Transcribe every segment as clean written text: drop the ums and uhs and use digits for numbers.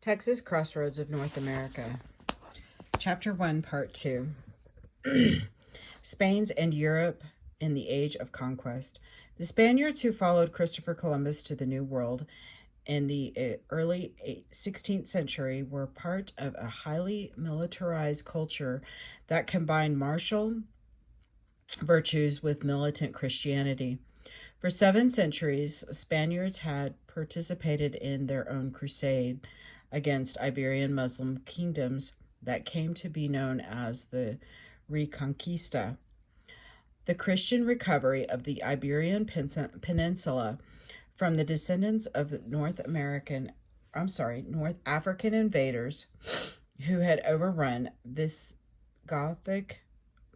Texas Crossroads of North America. Chapter 1, Part 2. Spain's and Europe in the Age of Conquest. The Spaniards who followed Christopher Columbus to the New World in the early 16th century were part of a highly militarized culture that combined martial virtues with militant Christianity. For 7 centuries, Spaniards had participated in their own crusade against Iberian Muslim kingdoms that came to be known as the Reconquista. The Christian recovery of the Iberian Peninsula from the descendants of North African invaders who had overrun this Gothic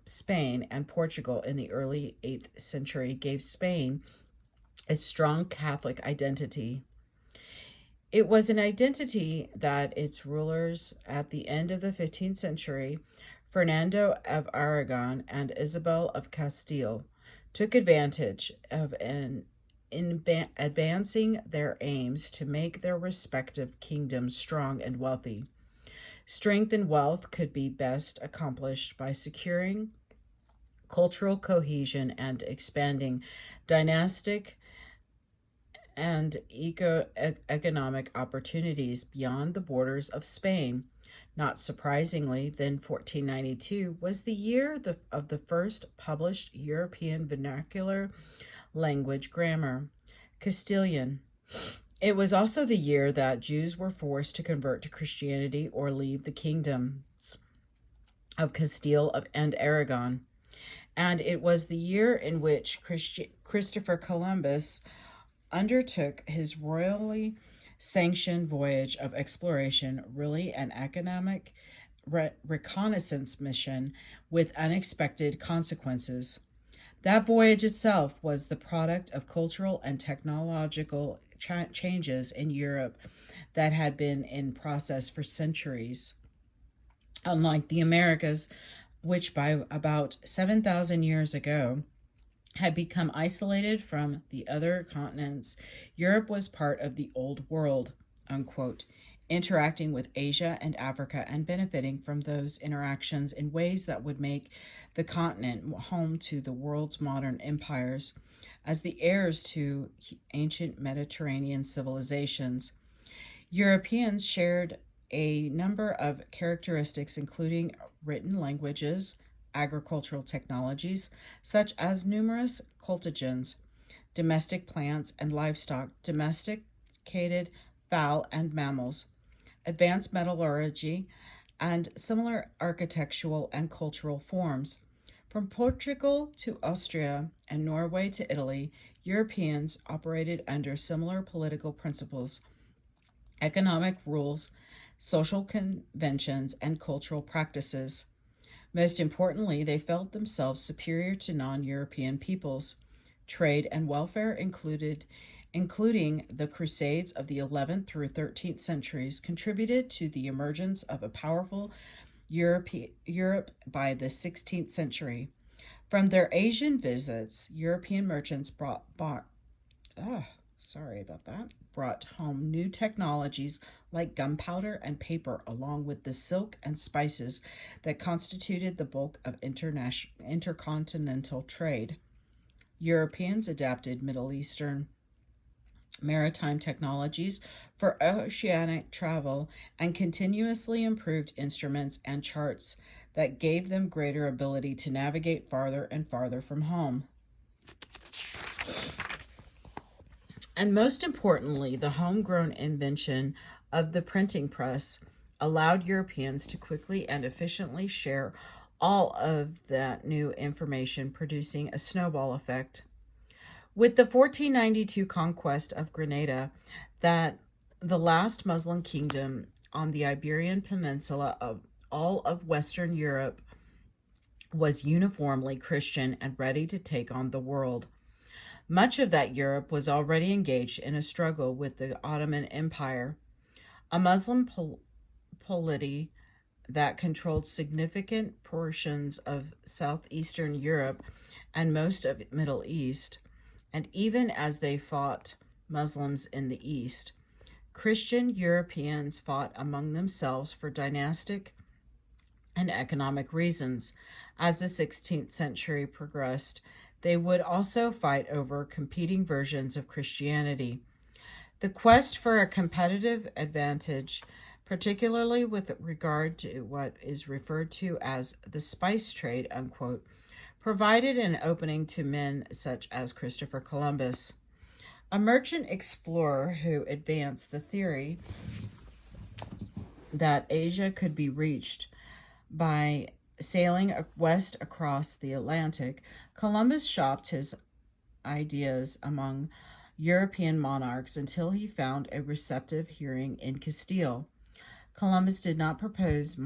Spain and Portugal in the early 8th century gave Spain a strong Catholic identity. It was an identity that its rulers at the end of the 15th century, Fernando of Aragon and Isabel of Castile, took advantage of in advancing their aims to make their respective kingdoms strong and wealthy. Strength and wealth could be best accomplished by securing cultural cohesion and expanding dynastic and economic opportunities beyond the borders of Spain. Not surprisingly, then 1492 was the year of the first published European vernacular language grammar, Castilian. It was also the year that Jews were forced to convert to Christianity or leave the kingdoms of Castile and Aragon. And it was the year in which Christopher Columbus undertook his royally sanctioned voyage of exploration, really an economic reconnaissance mission with unexpected consequences. That voyage itself was the product of cultural and technological changes in Europe that had been in process for centuries. Unlike the Americas, which by about 7,000 years ago had become isolated from the other continents, Europe was part of the old world, unquote, interacting with Asia and Africa and benefiting from those interactions in ways that would make the continent home to the world's modern empires as the heirs to ancient Mediterranean civilizations. Europeans shared a number of characteristics, including written languages, agricultural technologies, such as numerous cultigens, domestic plants and livestock, domesticated fowl and mammals, advanced metallurgy, and similar architectural and cultural forms. From Portugal to Austria and Norway to Italy, Europeans operated under similar political principles, economic rules, social conventions, and cultural practices. Most importantly, they felt themselves superior to non-European peoples. Trade and welfare including the Crusades of the 11th through 13th centuries, contributed to the emergence of a powerful Europe by the 16th century. From their Asian visits, European merchants brought home new technologies like gunpowder and paper, along with the silk and spices that constituted the bulk of intercontinental trade. Europeans adapted Middle Eastern maritime technologies for oceanic travel and continuously improved instruments and charts that gave them greater ability to navigate farther and farther from home. And most importantly, the homegrown invention of the printing press allowed Europeans to quickly and efficiently share all of that new information, producing a snowball effect. With the 1492 conquest of Granada, that the last Muslim kingdom on the Iberian Peninsula of all of Western Europe was uniformly Christian and ready to take on the world. Much of that Europe was already engaged in a struggle with the Ottoman Empire, a Muslim polity that controlled significant portions of southeastern Europe and most of Middle East. And even as they fought Muslims in the East, Christian Europeans fought among themselves for dynastic and economic reasons. As the 16th century progressed, they would also fight over competing versions of Christianity. The quest for a competitive advantage, particularly with regard to what is referred to as the spice trade, unquote, provided an opening to men such as Christopher Columbus, a merchant explorer who advanced the theory that Asia could be reached by sailing west across the Atlantic. Columbus shopped his ideas among European monarchs until he found a receptive hearing in Castile. Columbus did not propose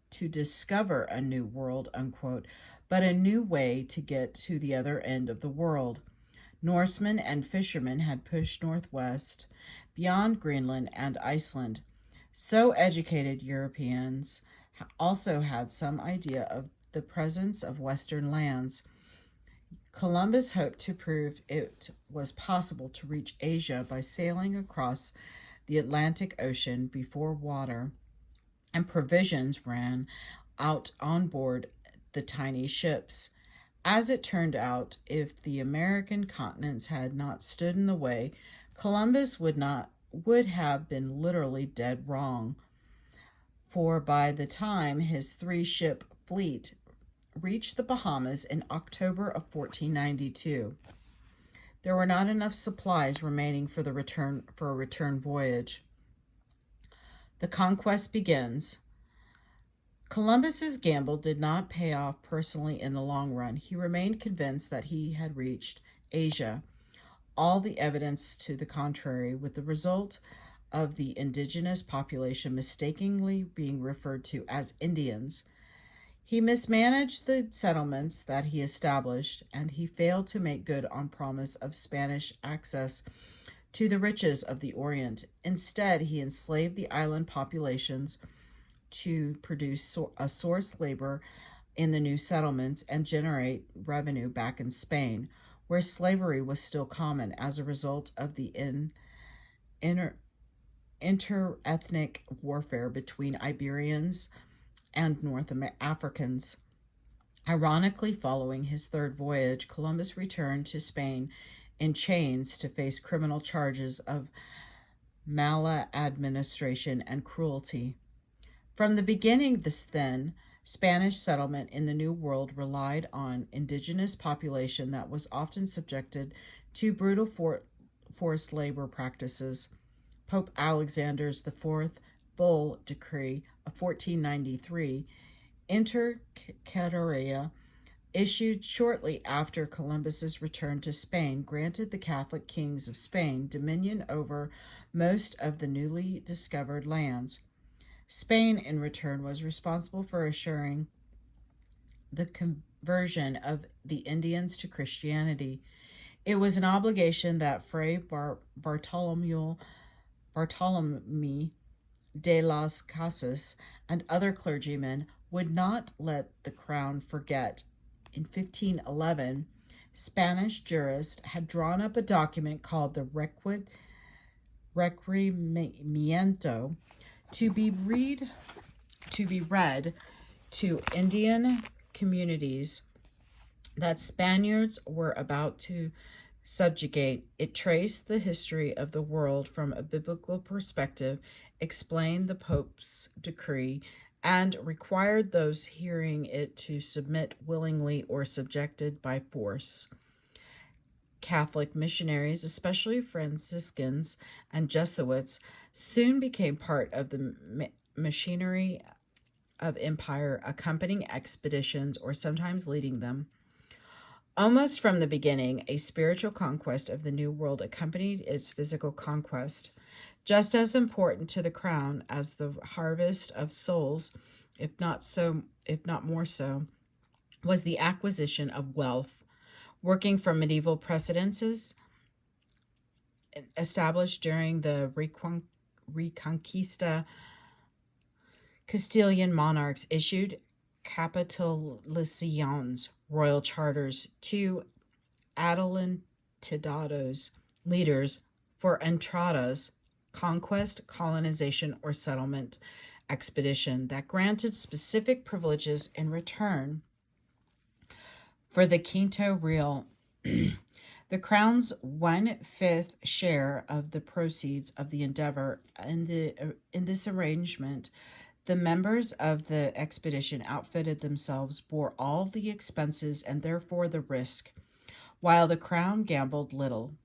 to discover a new world, unquote, but a new way to get to the other end of the world. Norsemen and fishermen had pushed northwest beyond Greenland and Iceland. So educated Europeans also had some idea of the presence of Western lands. Columbus hoped to prove it was possible to reach Asia by sailing across the Atlantic Ocean before water and provisions ran out on board the tiny ships. As it turned out, if the American continents had not stood in the way, Columbus would have been literally dead wrong. For by the time his 3-ship fleet reached the Bahamas in October of 1492, there were not enough supplies remaining for a return voyage. The conquest begins. Columbus's gamble did not pay off personally in the long run. He remained convinced that he had reached Asia. All the evidence to the contrary, with the result of the indigenous population mistakenly being referred to as Indians. He mismanaged the settlements that he established, and he failed to make good on promise of Spanish access to the riches of the Orient. Instead, he enslaved the island populations to produce a source labor in the new settlements and generate revenue back in Spain, where slavery was still common as a result of the inter-ethnic warfare between Iberians and North Africans. Ironically, following his third voyage, Columbus returned to Spain in chains to face criminal charges of maladministration and cruelty. From the beginning, this then Spanish settlement in the New World relied on indigenous population that was often subjected to brutal forced labor practices. Pope Alexander's IV bull decree of 1493, Inter Caetera, issued shortly after Columbus's return to Spain, granted the Catholic kings of Spain dominion over most of the newly discovered lands. Spain, in return, was responsible for assuring the conversion of the Indians to Christianity. It was an obligation that Fray Bartolomé de las Casas and other clergymen would not let the crown forget. In 1511, Spanish jurists had drawn up a document called the Requerimiento to be read to Indian communities that Spaniards were about to subjugate. It traced the history of the world from a biblical perspective, explained the Pope's decree, and required those hearing it to submit willingly or subjected by force. Catholic missionaries, especially Franciscans and Jesuits, soon became part of the machinery of empire, accompanying expeditions or sometimes leading them. Almost from the beginning, a spiritual conquest of the New World accompanied its physical conquest. Just as important to the crown as the harvest of souls, if not more so, was the acquisition of wealth. Working from medieval precedences established during the Reconquista, Castilian monarchs issued capitulaciones, royal charters, to adelantados leaders for entradas conquest, colonization, or settlement expedition that granted specific privileges in return for the quinto real, the crown's 1/5 share of the proceeds of the endeavor. In this arrangement, the members of the expedition outfitted themselves, bore all the expenses and therefore the risk, while the crown gambled little.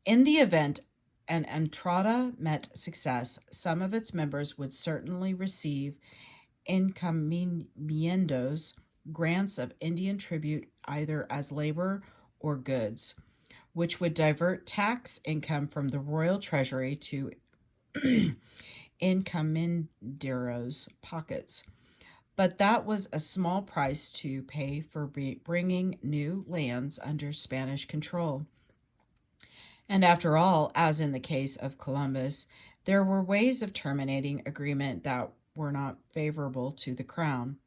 In the event an entrada met success, some of its members would certainly receive encomiendos, grants of Indian tribute either as labor or goods, which would divert tax income from the royal treasury to encomenderos' pockets. But that was a small price to pay for bringing new lands under Spanish control. And after all, as in the case of Columbus, there were ways of terminating agreement that were not favorable to the crown.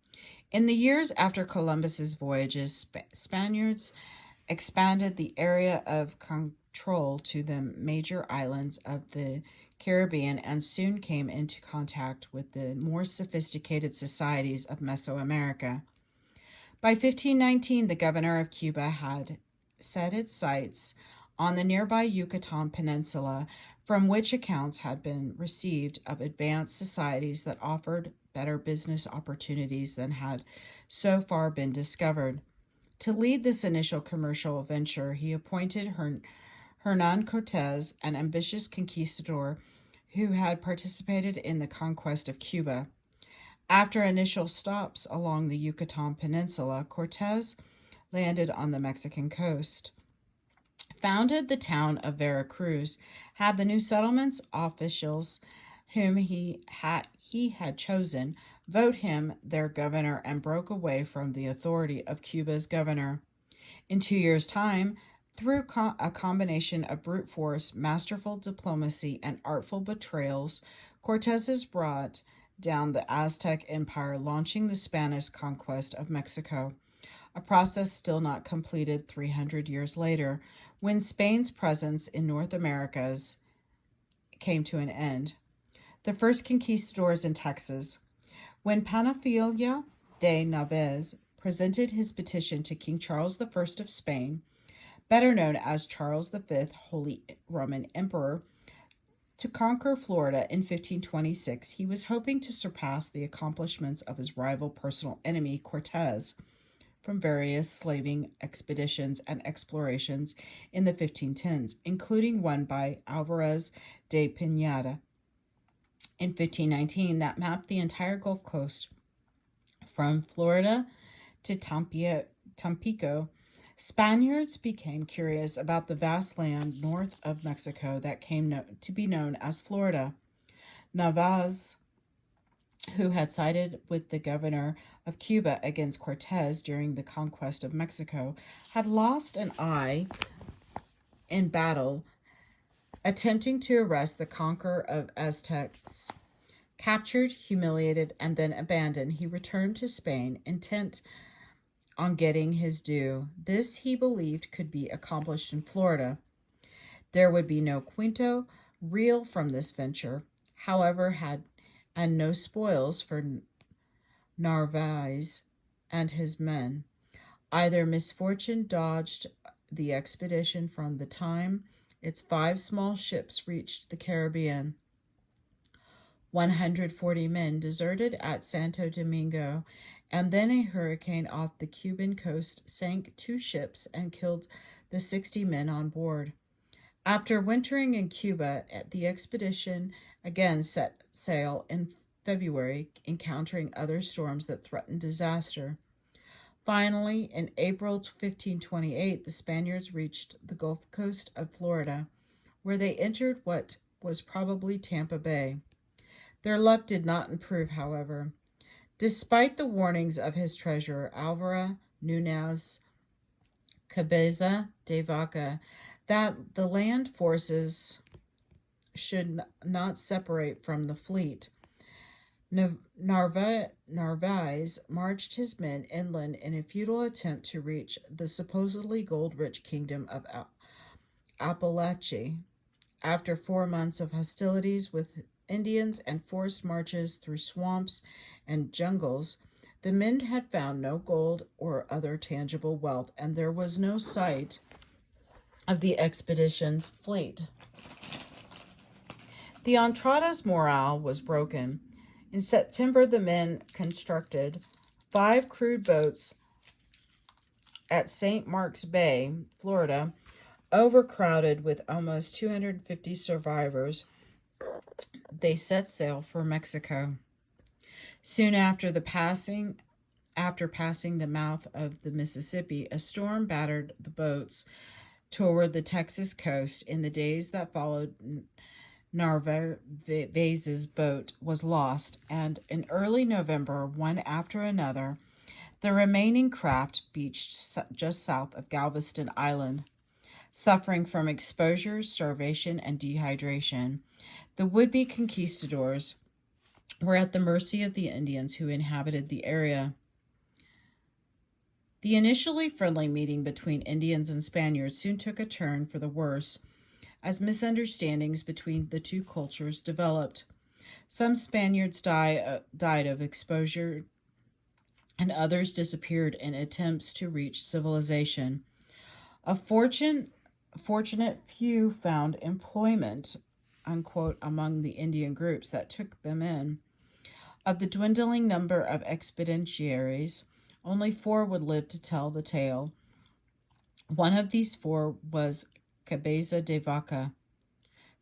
In the years after Columbus's voyages, Spaniards expanded the area of control to the major islands of the Caribbean and soon came into contact with the more sophisticated societies of Mesoamerica. By 1519, the governor of Cuba had set its sights on the nearby Yucatan Peninsula, from which accounts had been received of advanced societies that offered better business opportunities than had so far been discovered. To lead this initial commercial venture, he appointed Hernan Cortez, an ambitious conquistador who had participated in the conquest of Cuba. After initial stops along the Yucatan Peninsula, Cortez landed on the Mexican coast, founded the town of Veracruz, had the new settlement's officials, whom he had chosen, vote him their governor, and broke away from the authority of Cuba's governor. In 2 years' time, through a combination of brute force, masterful diplomacy, and artful betrayals, Cortez brought down the Aztec Empire, launching the Spanish conquest of Mexico, a process still not completed 300 years later, when Spain's presence in North Americas came to an end. The first conquistadors in Texas. When Panfilo de Narvaez presented his petition to King Charles I of Spain, better known as Charles V, Holy Roman Emperor, to conquer Florida in 1526, he was hoping to surpass the accomplishments of his rival personal enemy, Cortez, from various slaving expeditions and explorations in the 1510s, including one by Alvarez de Pineda in 1519 that mapped the entire Gulf Coast from Florida to Tampico. Spaniards became curious about the vast land north of Mexico that came to be known as Florida. Narvaez, who had sided with the governor of Cuba against Cortez during the conquest of Mexico, had lost an eye in battle attempting to arrest the conqueror of Aztecs. Captured, humiliated, and then abandoned, he returned to Spain, intent on getting his due. This, he believed, could be accomplished in Florida. There would be no quinto real from this venture, however, and no spoils for Narvaez and his men. Either misfortune dodged the expedition from the time its 5 small ships reached the Caribbean. 140 men deserted at Santo Domingo, and then a hurricane off the Cuban coast sank 2 ships and killed the 60 men on board. After wintering in Cuba, the expedition again set sail in February, encountering other storms that threatened disaster. Finally, in April 1528, the Spaniards reached the Gulf Coast of Florida, where they entered what was probably Tampa Bay. Their luck did not improve, however. Despite the warnings of his treasurer, Alvaro Nunez Cabeza de Vaca, that the land forces should not separate from the fleet, Narvaez marched his men inland in a futile attempt to reach the supposedly gold-rich kingdom of Appalachia. After 4 months of hostilities with Indians and forced marches through swamps and jungles, the men had found no gold or other tangible wealth, and there was no sight of the expedition's fleet. The Entrada's morale was broken. In September, the men constructed 5 crude boats at St. Mark's Bay, Florida, overcrowded with almost 250 survivors. They set sail for Mexico. Soon after passing the mouth of the Mississippi, a storm battered the boats toward the Texas coast. In the days that followed, Narvaez's boat was lost, and in early November, one after another, the remaining craft beached just south of Galveston Island, suffering from exposure, starvation, and dehydration. The would-be conquistadors were at the mercy of the Indians who inhabited the area. The initially friendly meeting between Indians and Spaniards soon took a turn for the worse, as misunderstandings between the two cultures developed. Some Spaniards died of exposure, and others disappeared in attempts to reach civilization. A fortunate few found employment, unquote, among the Indian groups that took them in. Of the dwindling number of expeditionaries, only 4 would live to tell the tale. One of these 4 was Cabeza de Vaca.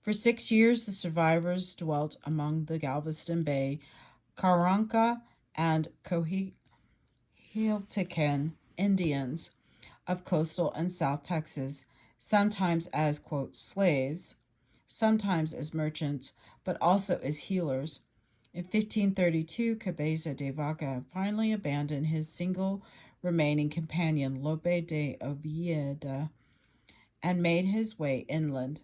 For 6 years, the survivors dwelt among the Galveston Bay, Carranca, and Coahuiltecan Indians of coastal and South Texas, sometimes as, quote, slaves, sometimes as merchants, but also as healers. In 1532, Cabeza de Vaca finally abandoned his single remaining companion, Lope de Oviedo, and made his way inland.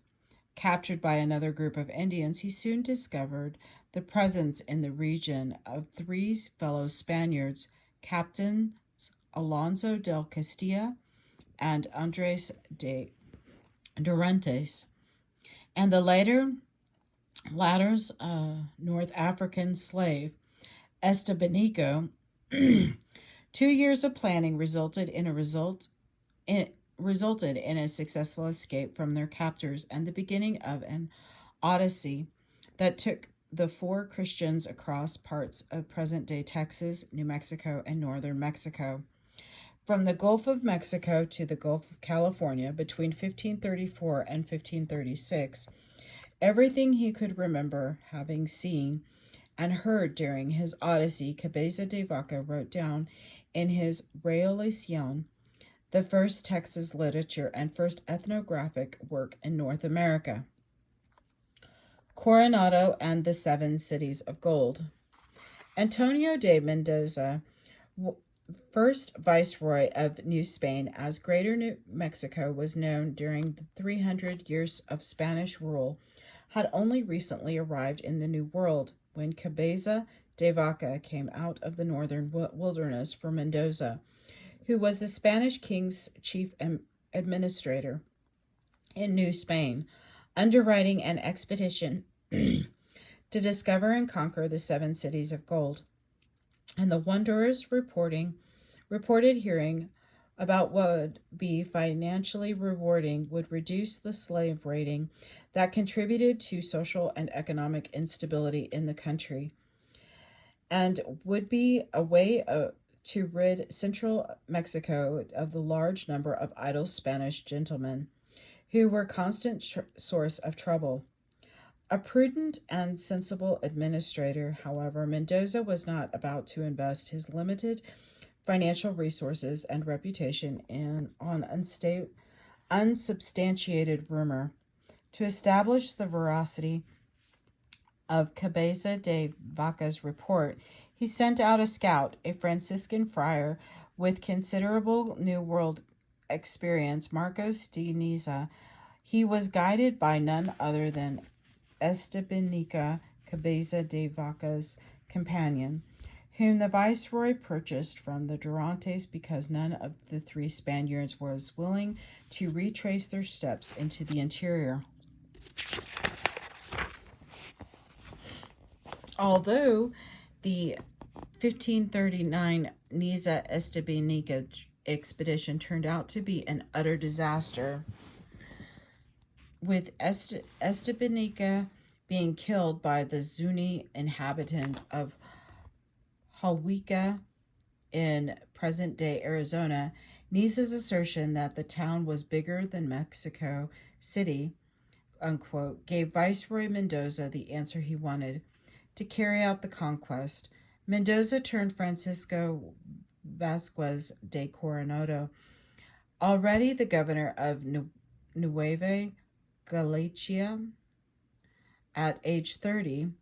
Captured by another group of Indians, he soon discovered the presence in the region of 3 fellow Spaniards, Captains Alonso del Castilla and Andres de Durantes, and the latter's North African slave, Estebanico. 2 years of planning resulted in a successful escape from their captors and the beginning of an odyssey that took the 4 Christians across parts of present-day Texas, New Mexico, and northern Mexico. From the Gulf of Mexico to the Gulf of California between 1534 and 1536, everything he could remember having seen and heard during his odyssey, Cabeza de Vaca wrote down in his Reolación, the first Texas literature and first ethnographic work in North America. Coronado and the 7 Cities of Gold. Antonio de Mendoza, first viceroy of New Spain, as Greater New Mexico was known during the 300 years of Spanish rule, had only recently arrived in the New World when Cabeza de Vaca came out of the northern wilderness for Mendoza, who was the Spanish king's chief administrator in New Spain, underwriting an expedition to discover and conquer the 7 cities of gold. And the wanderers reported hearing about what would be financially rewarding would reduce the slave raiding that contributed to social and economic instability in the country, and would be a way to rid central Mexico of the large number of idle Spanish gentlemen who were a constant source of trouble. A prudent and sensible administrator, however, Mendoza was not about to invest his limited financial resources and reputation on unsubstantiated rumor. To establish the veracity of Cabeza de Vaca's report, he sent out a scout, a Franciscan friar with considerable New World experience, Marcos de Niza. He was guided by none other than Estebanico, Cabeza de Vaca's companion, whom the viceroy purchased from the Durantes because none of the 3 Spaniards was willing to retrace their steps into the interior. Although the 1539 Niza Estebanica expedition turned out to be an utter disaster, with Estebanica being killed by the Zuni inhabitants of Hawica in present-day Arizona, Niza's assertion that the town was bigger than Mexico City, unquote, gave Viceroy Mendoza the answer he wanted to carry out the conquest. Mendoza turned Francisco Vasquez de Coronado, already the governor of Nueva Galicia. At age 30,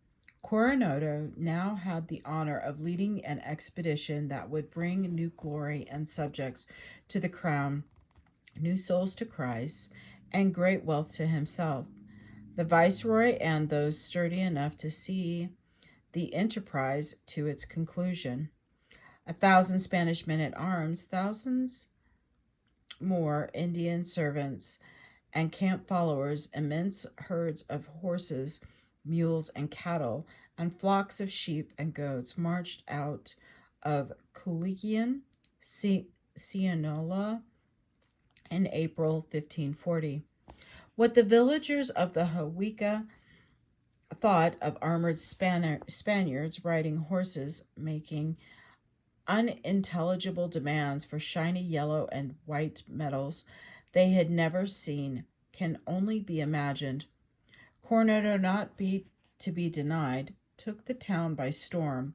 Coronado now had the honor of leading an expedition that would bring new glory and subjects to the crown, new souls to Christ, and great wealth to himself. The viceroy and those sturdy enough to see the enterprise to its conclusion. 1,000 Spanish men at arms, thousands more Indian servants and camp followers, immense herds of horses, mules, and cattle, and flocks of sheep and goats marched out of Culiacan, Sinaloa, in April 1540. What the villagers of the Hawica thought of armored Spaniards riding horses, making unintelligible demands for shiny yellow and white metals they had never seen, can only be imagined. Coronado, not to be denied, took the town by storm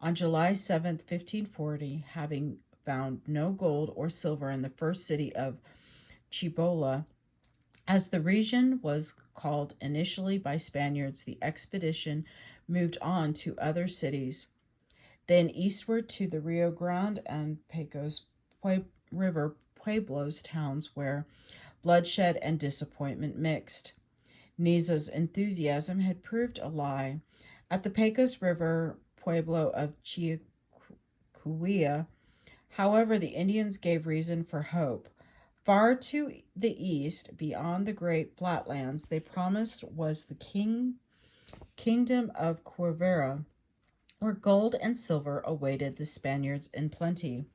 on July 7th, 1540, having found no gold or silver in the first city of Cibola. As the region was called initially by Spaniards, the expedition moved on to other cities, then eastward to the Rio Grande and Pecos River Pueblos, towns where bloodshed and disappointment mixed. Niza's enthusiasm had proved a lie. At the Pecos River pueblo of Chiacuia, however, the Indians gave reason for hope. Far to the east, beyond the great flatlands they promised, was the kingdom of Quivira, where gold and silver awaited the Spaniards in plenty.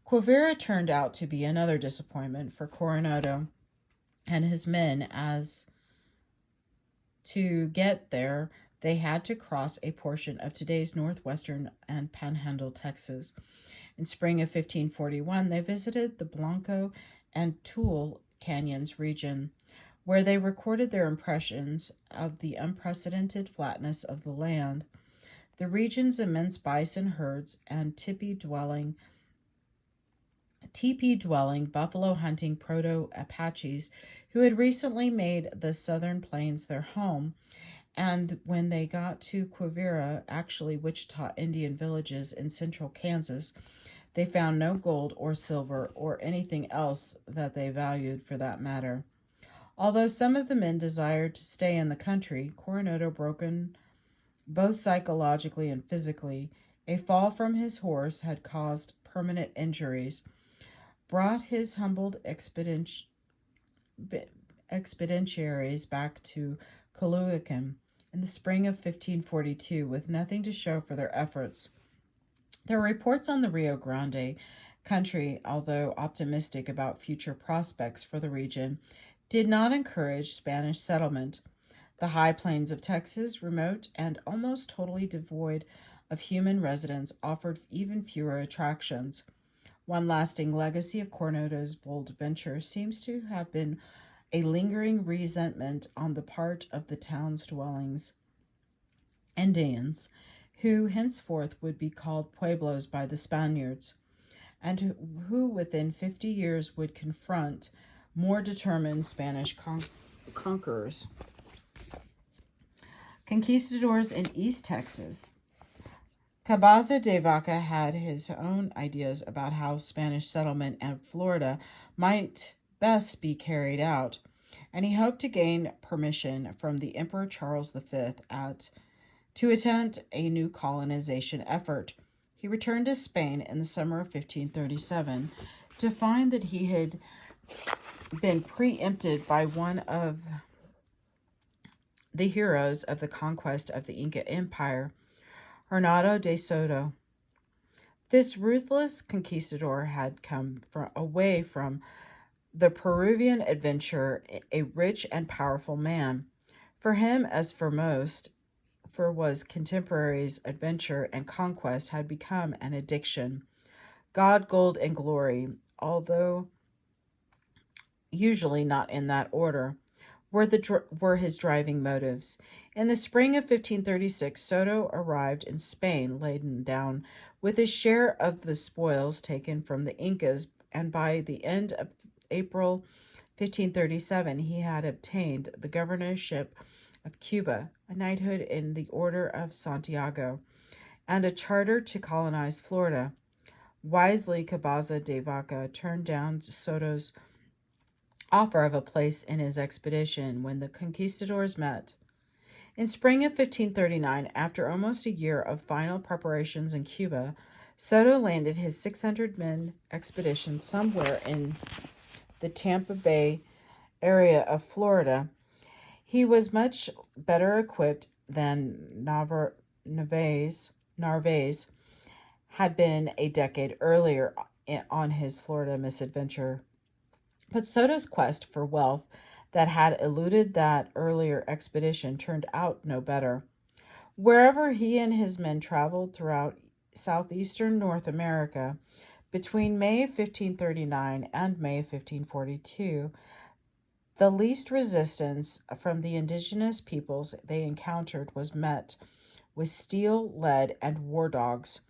Quivira turned out to be another disappointment for Coronado and his men, as to get there they had to cross a portion of today's northwestern and Panhandle, Texas. In spring of 1541, they visited the Blanco and Tule Canyons region, where they recorded their impressions of the unprecedented flatness of the land, the region's immense bison herds, and teepee-dwelling buffalo hunting proto-Apaches who had recently made the southern plains their home, and when they got to Quivira, actually Wichita Indian villages in central Kansas, they found no gold or silver or anything else that they valued for that matter. Although some of the men desired to stay in the country, Coronado, broken both psychologically and physically, a fall from his horse had caused permanent injuries, brought his humbled expeditionaries back to Culiacan in the spring of 1542 with nothing to show for their efforts. There were reports on the Rio Grande country, although optimistic about future prospects for the region, did not encourage Spanish settlement. The high plains of Texas, remote and almost totally devoid of human residents, offered even fewer attractions. One lasting legacy of Coronado's bold venture seems to have been a lingering resentment on the part of the town's Indians, who henceforth would be called Pueblos by the Spaniards, and who within 50 years would confront more determined Spanish conquerors. Conquistadors in East Texas. Cabaza de Vaca had his own ideas about how Spanish settlement in Florida might best be carried out, and he hoped to gain permission from the Emperor Charles V to attempt a new colonization effort. He returned to Spain in the summer of 1537 to find that he had been preempted by one of the heroes of the conquest of the Inca Empire, Hernando de Soto. This ruthless conquistador had come away from the Peruvian adventurer, a rich and powerful man. For him, as for most, for was contemporaries, adventure and conquest had become an addiction. God, gold, and glory, although usually not in that order, were his driving motives. In the spring of 1536, Soto arrived in Spain, laden down with his share of the spoils taken from the Incas, and by the end of April 1537, he had obtained the governorship of Cuba, a knighthood in the Order of Santiago, and a charter to colonize Florida. Wisely, Cabeza de Vaca turned down Soto's offer of a place in his expedition when the conquistadors met. In spring of 1539, after almost a year of final preparations in Cuba, Soto landed his 600-men expedition somewhere in the Tampa Bay area of Florida. He was much better equipped than Narvaez had been a decade earlier on his Florida misadventure. But Soto's quest for wealth that had eluded that earlier expedition turned out no better. Wherever he and his men traveled throughout southeastern North America, between May of 1539 and May of 1542, the least resistance from the indigenous peoples they encountered was met with steel, lead, and war dogs.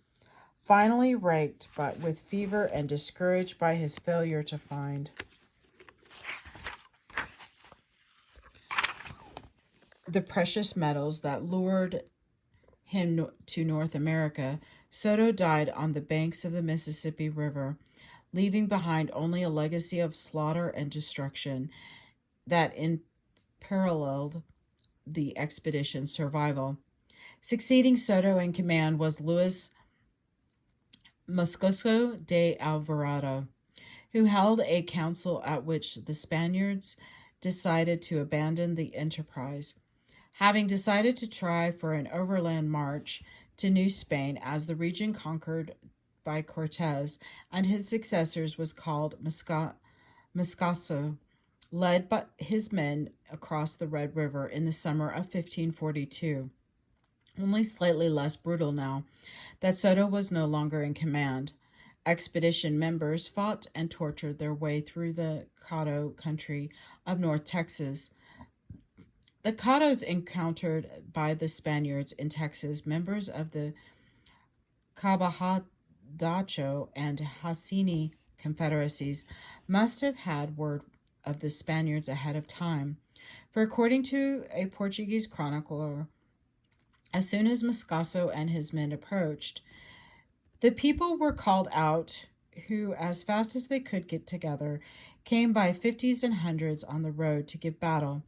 Finally racked with fever and discouraged by his failure to find the precious metals that lured him to North America, Soto died on the banks of the Mississippi River, leaving behind only a legacy of slaughter and destruction that imperiled the expedition's survival. Succeeding Soto in command was Luis Moscoso de Alvarado, who held a council at which the Spaniards decided to abandon the enterprise. Having decided to try for an overland march to New Spain, as the region conquered by Cortez and his successors was called Moscoso, led by his men across the Red River in the summer of 1542. Only slightly less brutal now that Soto was no longer in command. Expedition members fought and tortured their way through the Caddo country of North Texas. The Caddos encountered by the Spaniards in Texas, members of the Cabajadacho and Hassini confederacies, must have had word of the Spaniards ahead of time, for according to a Portuguese chronicler, as soon as Moscoso and his men approached, the people were called out, who, as fast as they could get together, came by fifties and hundreds on the road to give battle.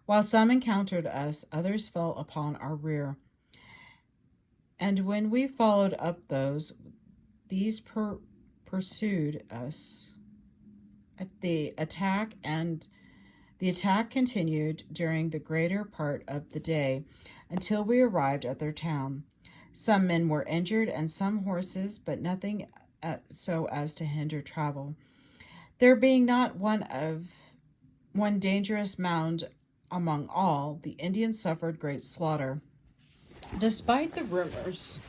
While some encountered us, others fell upon our rear. And when we followed up these pursued us. The attack continued during the greater part of the day until we arrived at their town. Some men were injured and some horses, but nothing so as to hinder travel. There being not one dangerous mound among all, the Indians suffered great slaughter. Despite the rumors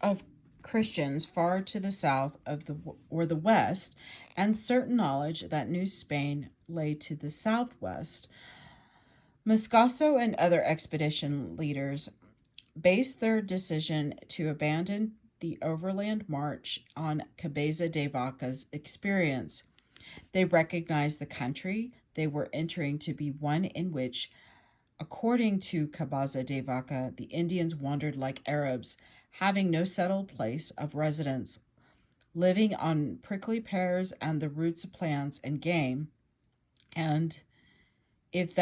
of Christians far to the south of the west, and certain knowledge that New Spain lay to the southwest, Moscoso and other expedition leaders based their decision to abandon the overland march on Cabeza de Vaca's experience. They recognized the country they were entering to be one in which, according to Cabeza de Vaca, the Indians wandered like Arabs, having no settled place of residence, living on prickly pears and the roots of plants and game, and if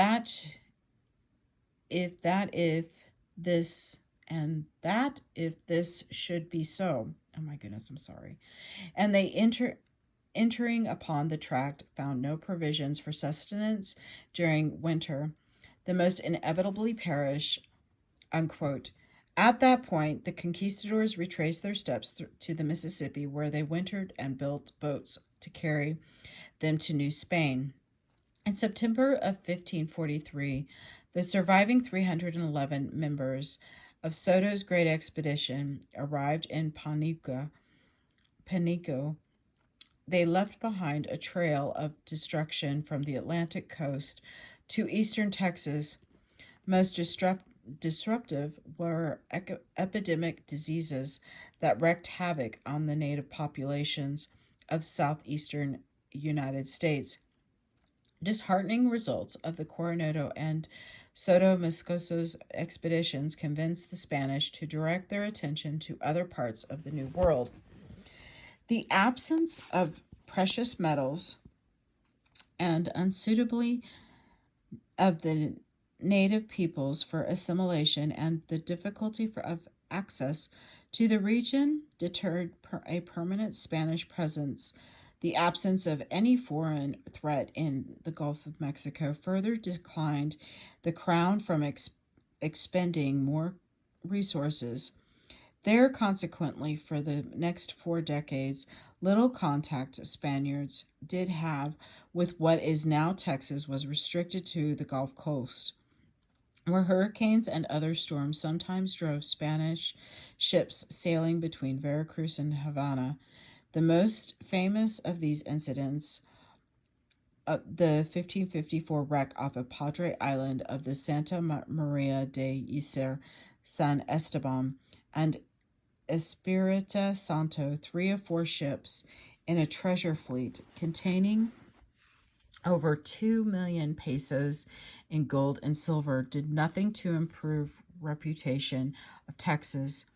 this should be so. Oh my goodness, I'm sorry. And they entering upon the tract, found no provisions for sustenance during winter. The most inevitably perish, unquote. At that point, the conquistadors retraced their steps to the Mississippi, where they wintered and built boats to carry them to New Spain. In September of 1543, the surviving 311 members of Soto's great expedition arrived in Panico. They left behind a trail of destruction from the Atlantic coast to eastern Texas. Most disruptive were epidemic diseases that wreaked havoc on the native populations of southeastern United States. Disheartening results of the Coronado and Soto Moscoso's expeditions convinced the Spanish to direct their attention to other parts of the New World. The absence of precious metals and unsuitably of the native peoples for assimilation and the difficulty of access to the region deterred a permanent Spanish presence. The absence of any foreign threat in the Gulf of Mexico further declined the crown from expending more resources. There, consequently, for the next 4 decades, little contact Spaniards did have with what is now Texas was restricted to the Gulf Coast, where hurricanes and other storms sometimes drove Spanish ships sailing between Veracruz and Havana. The most famous of these incidents, the 1554 wreck off of Padre Island of the Santa Maria de Iser San Esteban, and Espirita Santo, 3 of 4 ships in a treasure fleet containing over 2 million pesos in gold and silver, did nothing to improve reputation of Texas.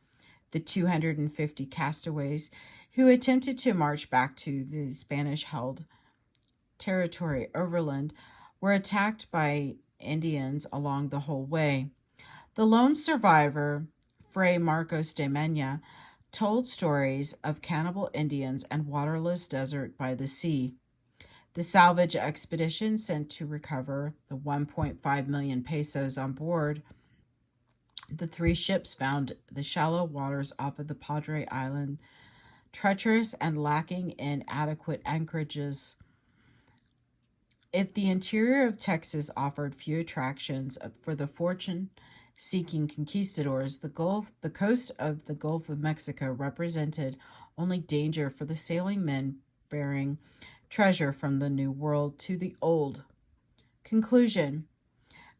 The 250 castaways who attempted to march back to the Spanish-held territory overland were attacked by Indians along the whole way. The lone survivor, Fray Marcos de Mena, told stories of cannibal Indians and waterless desert by the sea. The salvage expedition sent to recover the 1.5 million pesos on board the 3 ships found the shallow waters off of the Padre Island treacherous and lacking in adequate anchorages. If the interior of Texas offered few attractions for the fortune-seeking conquistadors, the coast of the Gulf of Mexico represented only danger for the sailing men bearing treasure from the New World to the Old. Conclusion.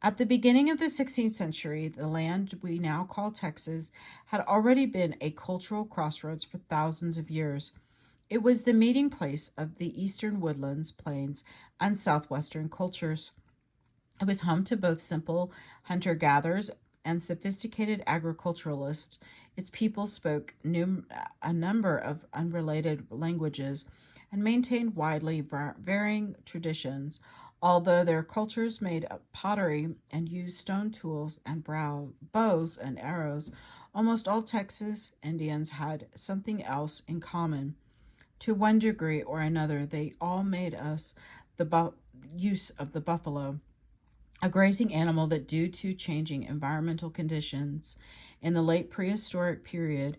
At the beginning of the 16th century, the land we now call Texas had already been a cultural crossroads for thousands of years. It was the meeting place of the eastern woodlands, plains, and southwestern cultures. It was home to both simple hunter-gatherers and sophisticated agriculturalists. Its people spoke a number of unrelated languages and maintained widely varying traditions. Although their cultures made pottery and used stone tools and bows and arrows, almost all Texas Indians had something else in common. To one degree or another, they all made use of the buffalo, a grazing animal that, due to changing environmental conditions in the late prehistoric period,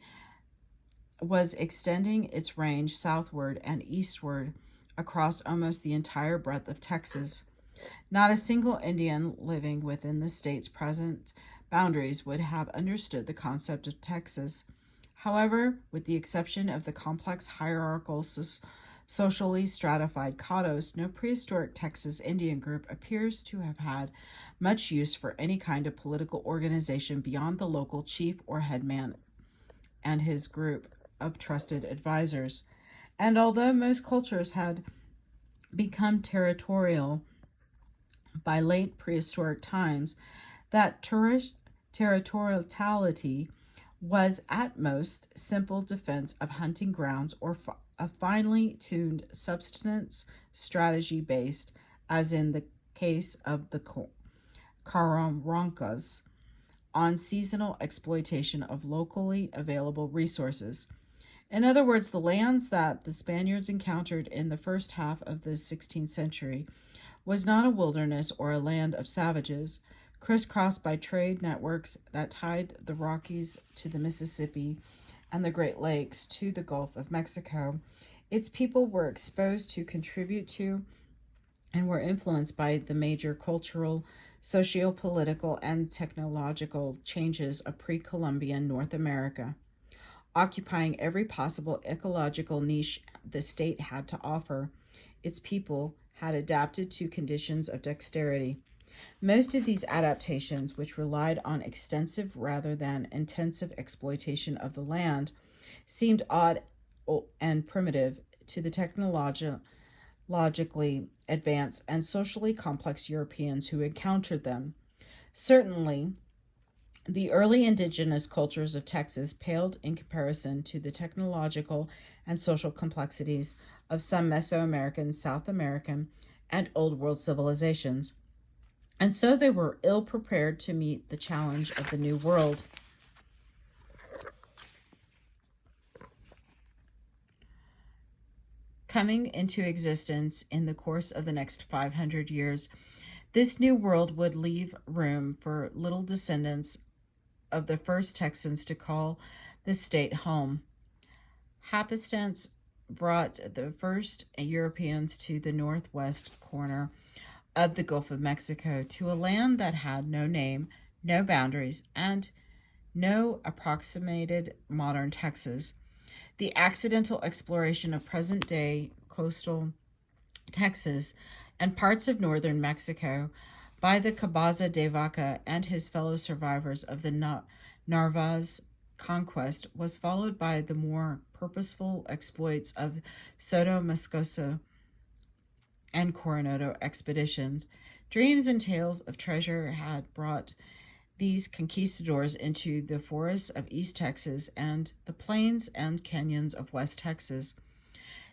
was extending its range southward and eastward across almost the entire breadth of Texas. Not a single Indian living within the state's present boundaries would have understood the concept of Texas. However, with the exception of the complex hierarchical socially stratified Caddos, no prehistoric Texas Indian group appears to have had much use for any kind of political organization beyond the local chief or headman and his group of trusted advisors. And although most cultures had become territorial by late prehistoric times, that territoriality was at most simple defense of hunting grounds or a finely tuned subsistence strategy based, as in the case of the Carrancaras, on seasonal exploitation of locally available resources. In other words, the lands that the Spaniards encountered in the first half of the 16th century was not a wilderness or a land of savages, crisscrossed by trade networks that tied the Rockies to the Mississippi and the Great Lakes to the Gulf of Mexico. Its people were exposed to, contribute to, and were influenced by the major cultural, socio-political, and technological changes of pre-Columbian North America, occupying every possible ecological niche the state had to offer. Its people had adapted to conditions of dexterity. Most of these adaptations, which relied on extensive rather than intensive exploitation of the land, seemed odd and primitive to the technologically advanced and socially complex Europeans who encountered them. Certainly, the early indigenous cultures of Texas paled in comparison to the technological and social complexities of some Mesoamerican, South American, and Old World civilizations, and so they were ill prepared to meet the challenge of the New World. Coming into existence in the course of the next 500 years, this New World would leave room for little descendants of the first Texans to call the state home. Happenstance brought the first Europeans to the northwest corner of the Gulf of Mexico, to a land that had no name, no boundaries, and no approximated modern Texas. The accidental exploration of present-day coastal Texas and parts of northern Mexico by the Cabeza de Vaca and his fellow survivors of the Narvaez conquest was followed by the more purposeful exploits of Soto Moscoso and Coronado expeditions. Dreams and tales of treasure had brought these conquistadors into the forests of East Texas and the plains and canyons of West Texas.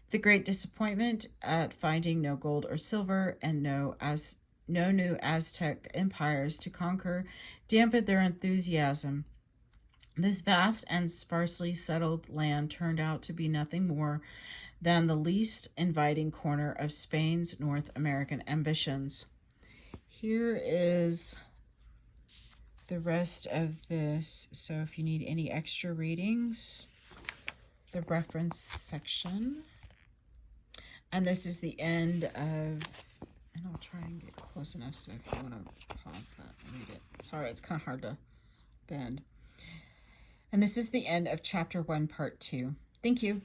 The great disappointment at finding no gold or silver and no new Aztec empires to conquer dampened their enthusiasm. This vast and sparsely settled land turned out to be nothing more than the least inviting corner of Spain's North American ambitions. Here is the rest of this. So if you need any extra readings, the reference section. And this is the end of, and I'll try and get close enough so if you want to pause that and read it. Sorry, it's kind of hard to bend. And this is the end of chapter 1, part 2. Thank you.